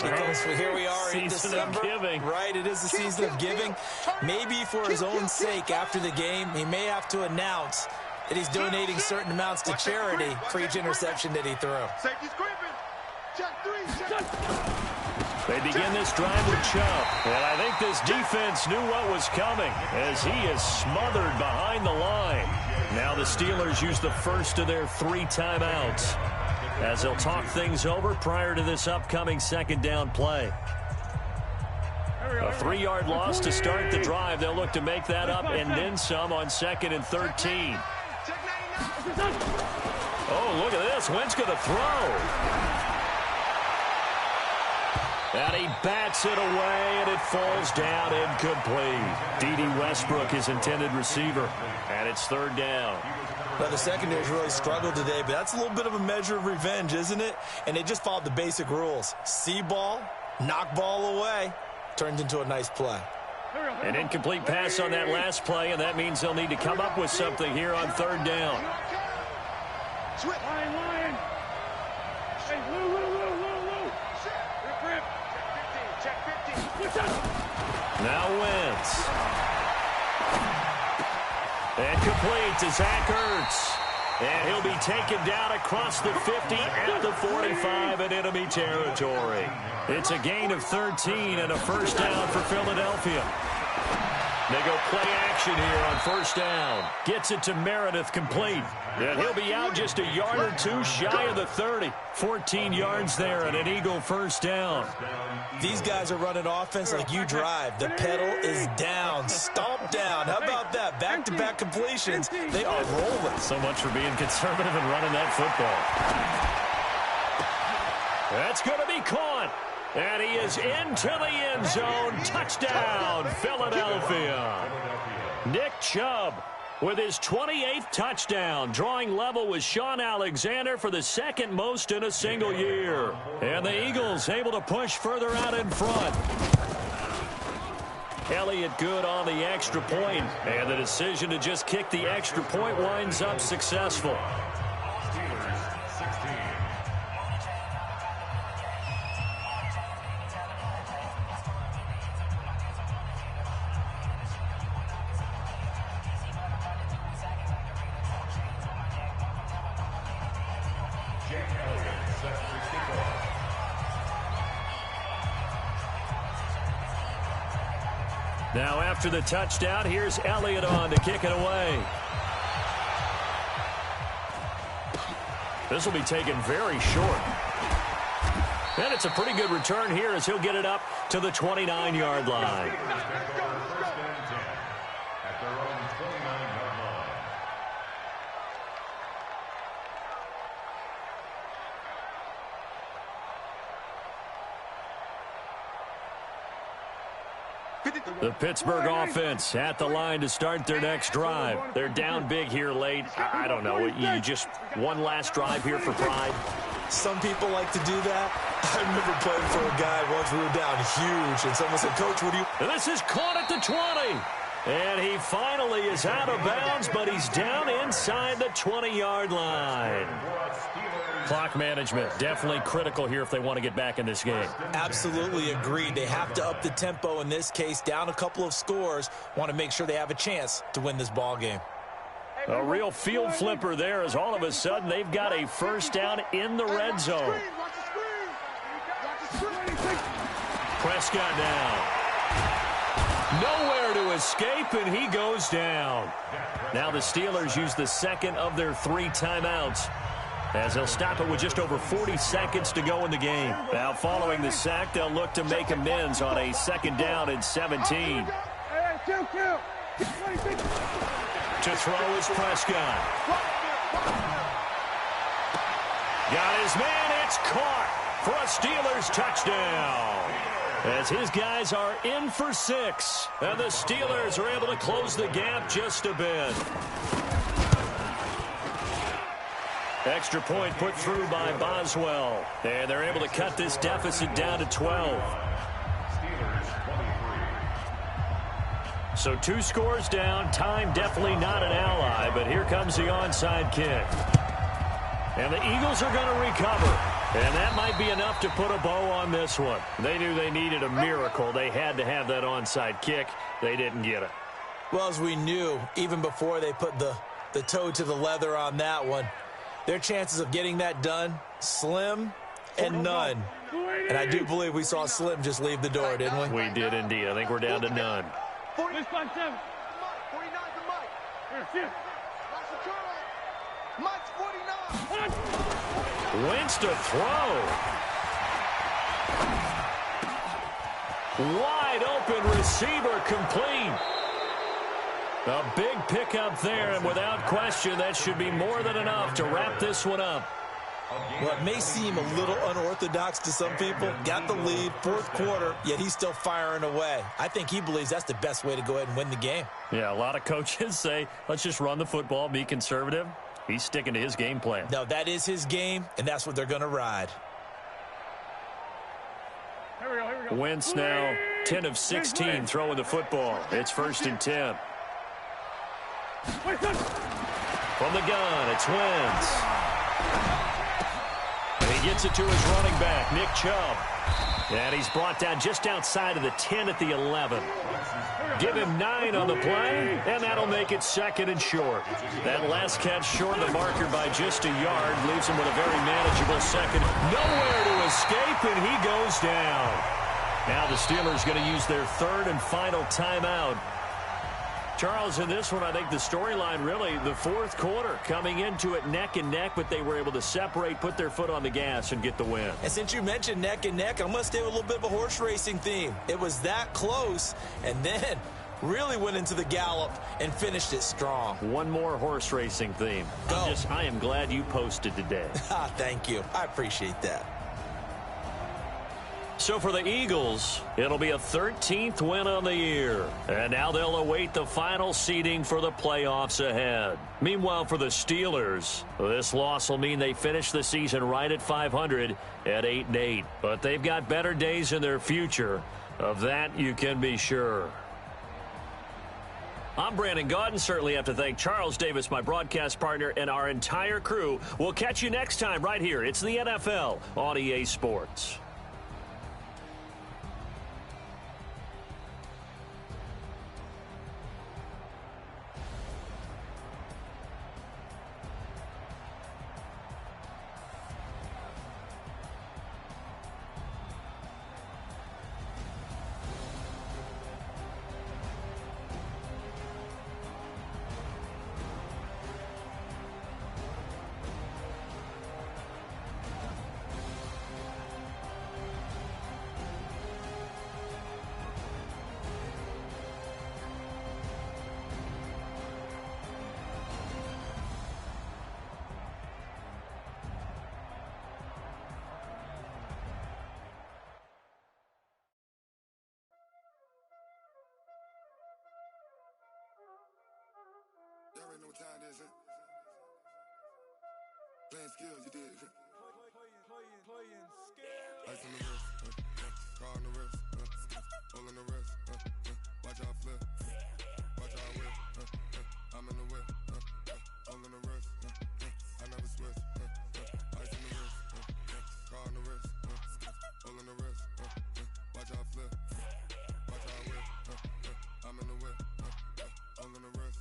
because here we are in December. Season of giving. Right, it is the season of giving. Maybe for his own sake, after the game, he may have to announce that he's donating certain amounts to charity for each interception that he threw. Safety's creeping. Check 3. They begin this drive with Chubb. And I think this defense knew what was coming as he is smothered behind the line. Now the Steelers use the first of their 3 timeouts as they'll talk things over prior to this upcoming 2nd down play. A 3-yard loss to start the drive. They'll look to make that up and then some on 2nd and 13. Oh, look at this. Wentz going to throw. And he bats it away, and it falls down incomplete. D.D. Westbrook, his intended receiver. And it's 3rd down. Now, the secondary's really struggled today, but that's a little bit of a measure of revenge, isn't it? And they just followed the basic rules. See ball, knock ball away. Turns into a nice play. An incomplete pass on that last play, and that means they'll need to come up with something here on 3rd down. Lion. Hey, Lou. Rip. Check 15. Now Wentz. And complete to Zach Ertz. And he'll be taken down across the 50 at the 45 in enemy territory. It's a gain of 13 and a 1st down for Philadelphia. They go play action here on 1st down. Gets it to Meredith, complete. And he'll be out just a yard or 2 shy of the 30. 14 yards there and an Eagle 1st down. These guys are running offense like you drive. The pedal is down, stomp down. How about that? Back-to-back completions. They are rolling. So much for being conservative and running that football. That's going to be caught. And he is into the end zone. Touchdown, Philadelphia. Nick Chubb with his 28th touchdown, drawing level with Sean Alexander for the 2nd most in a single year. And the Eagles able to push further out in front. Elliott good on the extra point, and the decision to just kick the extra point winds up successful. Now after the touchdown, here's Elliott on to kick it away. This will be taken very short. And it's a pretty good return here as he'll get it up to the 29-yard line. At their own 29 The Pittsburgh offense at the line to start their next drive. They're down big here late. I don't know. You just one last drive here for pride. Some people like to do that. I remember playing for a guy once we were down huge, and someone said, Coach, what do you... And this is caught at the 20. And he finally is out of bounds, but he's down inside the 20-yard line. Clock management, definitely critical here if they want to get back in this game. Absolutely agreed. They have to up the tempo in this case, down a couple of scores, want to make sure they have a chance to win this ball game. A real field flipper there as all of a sudden they've got a first down in the red zone. Prescott down. Nowhere to escape, and he goes down. Now the Steelers use the second of their 3 timeouts, as they'll stop it with just over 40 seconds to go in the game. Now following the sack, they'll look to make amends on a second down and 17. To throw is Prescott. Got his man, it's caught for a Steelers touchdown. As his guys are in for 6, and the Steelers are able to close the gap just a bit. Extra point put through by Boswell. And they're able to cut this deficit down to 12. So 2 scores down. Time definitely not an ally, but here comes the onside kick. And the Eagles are going to recover. And that might be enough to put a bow on this one. They knew they needed a miracle. They had to have that onside kick. They didn't get it. Well, as we knew, even before they put the toe to the leather on that one, their chances of getting that done, slim and none. And I do believe we saw Slim just leave the door, didn't we? We did indeed. I think we're down to none. 49 to Mike. Mike's 49. Wentz to throw. Wide open receiver complete. A big pickup there, and without question, that should be more than enough to wrap this one up. Well, it may seem a little unorthodox to some people. Got the lead, 4th quarter, yet he's still firing away. I think he believes that's the best way to go ahead and win the game. Yeah, a lot of coaches say, let's just run the football, be conservative. He's sticking to his game plan. No, that is his game, and that's what they're going to ride. Here we go. Wentz now 10 of 16 throwing the football. It's 1st and 10. From the gun, it's Wentz. And he gets it to his running back, Nick Chubb. And he's brought down just outside of the 10 at the 11. Give him 9 on the play, and that'll make it 2nd and short. That last catch short of the marker by just a yard leaves him with a very manageable 2nd. Nowhere to escape, and he goes down. Now the Steelers going to use their 3rd and final timeout. Charles, in this one, I think the storyline really, the 4th quarter, coming into it neck and neck, but they were able to separate, put their foot on the gas, and get the win. And since you mentioned neck and neck, I'm going to stay with a little bit of a horse racing theme. It was that close, and then really went into the gallop and finished it strong. One more horse racing theme. I am glad you posted today. Thank you. I appreciate that. So for the Eagles, it'll be a 13th win on the year. And now they'll await the final seeding for the playoffs ahead. Meanwhile, for the Steelers, this loss will mean they finish the season right at 500 at 8-8. But they've got better days in their future. Of that, you can be sure. I'm Brandon Gaudin. Certainly have to thank Charles Davis, my broadcast partner, and our entire crew. We'll catch you next time right here. It's the NFL on EA Sports. what time it is, huh? Playing skills, you did. Playing skills. Ice on the wrist, car on the wrist, hole in the wrist, watch out flip, watch out whip, I'm in the whip, hole in the wrist, I never switch, ice on the wrist, car on the wrist, hole in the wrist, watch out flip, watch out whip, I'm in the whip, hole in the wrist,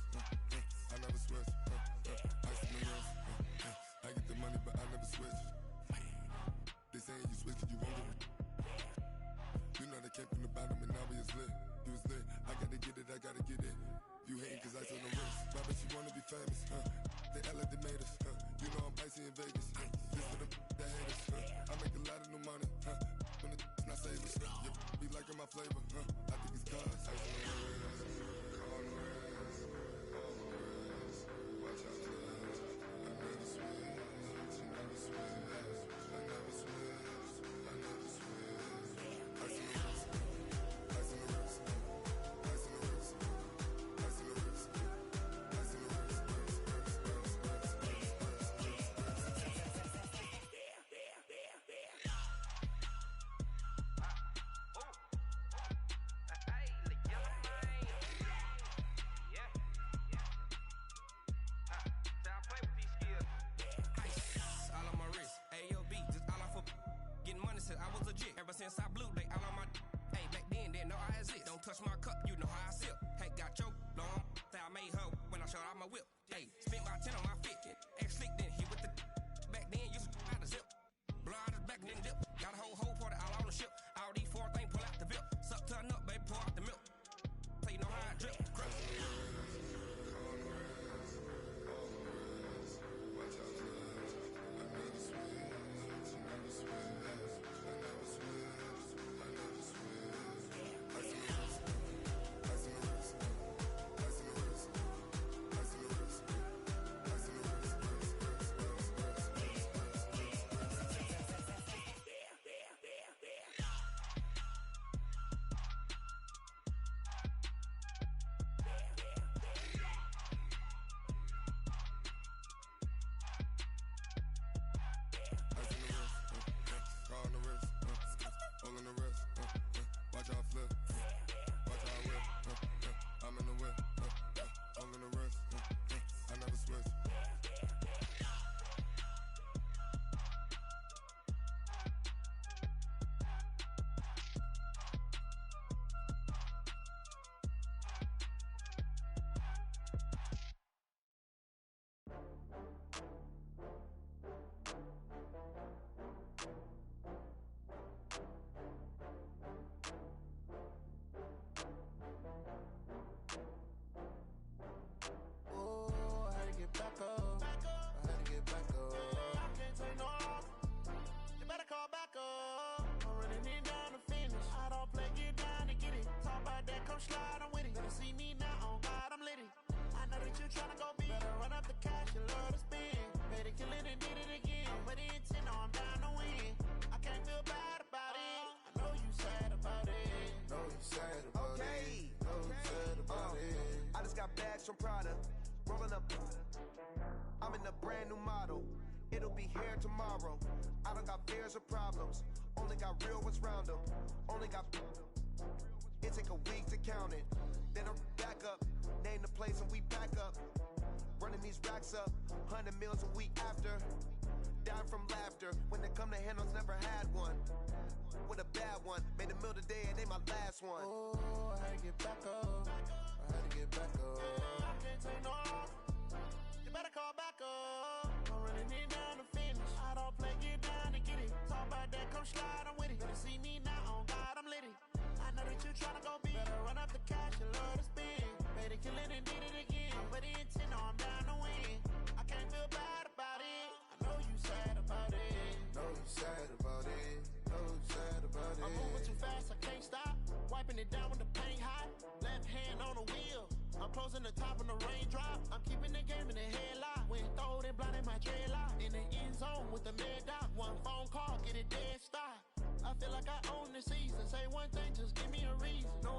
I never switch, ice on the wrist, I get the money but I never switch. They saying you switch, you won't get it. You know they came from the bottom and now we is lit. You was lit, I gotta get it, I gotta get it. You hating cause I on the wrist. My bitch, you wanna be famous, They act like they made us, You know I'm icy in Vegas, This for the that hate us, I make a lot of new money, When the not save us, You be liking my flavor, I think it's cause I on the wrist, on the wrist, on the wrist. Watch out, cuz I never switch, I never switch. I never switch, I never switch. Ice in the wrist, ice in the wrist, ice in the wrist, ice in the wrist, ice in the wrist, I was legit ever since I blew they all on my hey back then didn't know I exist. Don't touch my cup, you know how I sip. Hey, got your long that I made her when I showed out my whip. Hey, spent about 10 on my fit. Ex slick then hit with the back then used to out the zip. Blow out his back and then dip. Got a whole party all on the ship. All these 4 things pull out the VIP. Suck to a nut, baby, pour out the milk. So you know how I drip. From Prada, rolling up. I'm in a brand new model. It'll be here tomorrow. I don't got fears or problems. Only got real ones round them. Only got. It take a week to count it. Then I'm back up. Name the place and we back up. Running these racks up. 100 meals a week after. Dying from laughter. When they come to handles, never had one. With a bad one. Made a meal today and they my last one. Oh, I had to get back up. I had to get back up. I can't take no off. You better call back up. I'm running it down to finish. I don't play, get down to get it. Talk about that, come slide, I'm with it. Better see me now, on God, I'm litty. I know that you tryna go big. Better run up the cash, you love to spend. Better kill it and did it again. I put in 10, I'm down to win. I can't feel bad about it. I know you sad about it. Know you sad about it. Know you sad about it. I'm moving too fast, I can't stop. Wiping it down with the paint hot. Left hand on the wheel. I'm closing the top on the raindrop. I'm keeping the game in the headlock. When throwed and blinded my dreadlock. In the end zone with the mad dot. One phone call, get it dead stop. I feel like I own the season. Say one thing, just give me a reason. No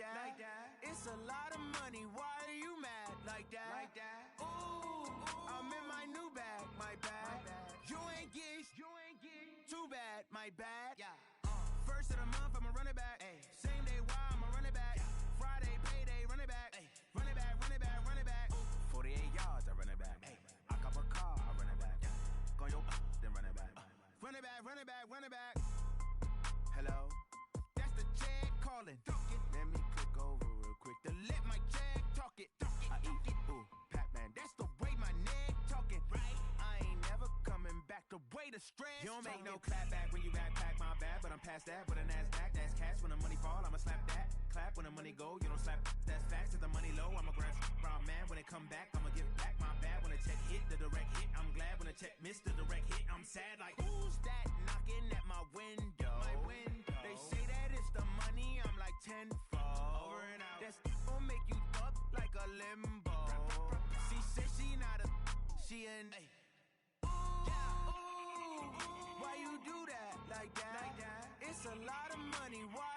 like that. It's a lot of money, why are you mad like that? Ooh, I'm in my new bag, my bad. You ain't get too bad, my bad. First of the month, I'ma run it back. Same day, why I'ma run it back. Friday, payday, run it back. Run it back, run it back, run it back. 48 yards, I run it back. I cop a car, I run it back. Go yo, then run it back. Run it back, run it back, run it back. Hello, that's the jag calling. Let me click over real quick to let my jag talk it. I eat it, ooh, Pac-Man, that's the way my neck talking. Right, I ain't never coming back the way the stress. You don't make no clap back when you backpack, my bad, but I'm past that. With a NASDAQ, that's cash. When the money fall, I'ma slap that. Clap when the money go, you don't slap. That's facts. If the money low, I'ma grab brown man. When it come back, I'ma give back my bad. When the check hit, the direct hit. I'm glad when the check missed the direct hit. I'm sad like, who's that knocking at my window? They say that it's the money, I'm like tenfold. Over and out. That's gon' make you up like a limbo. She said she not a, she an. Ooh, why you do that like that? It's a lot of money, why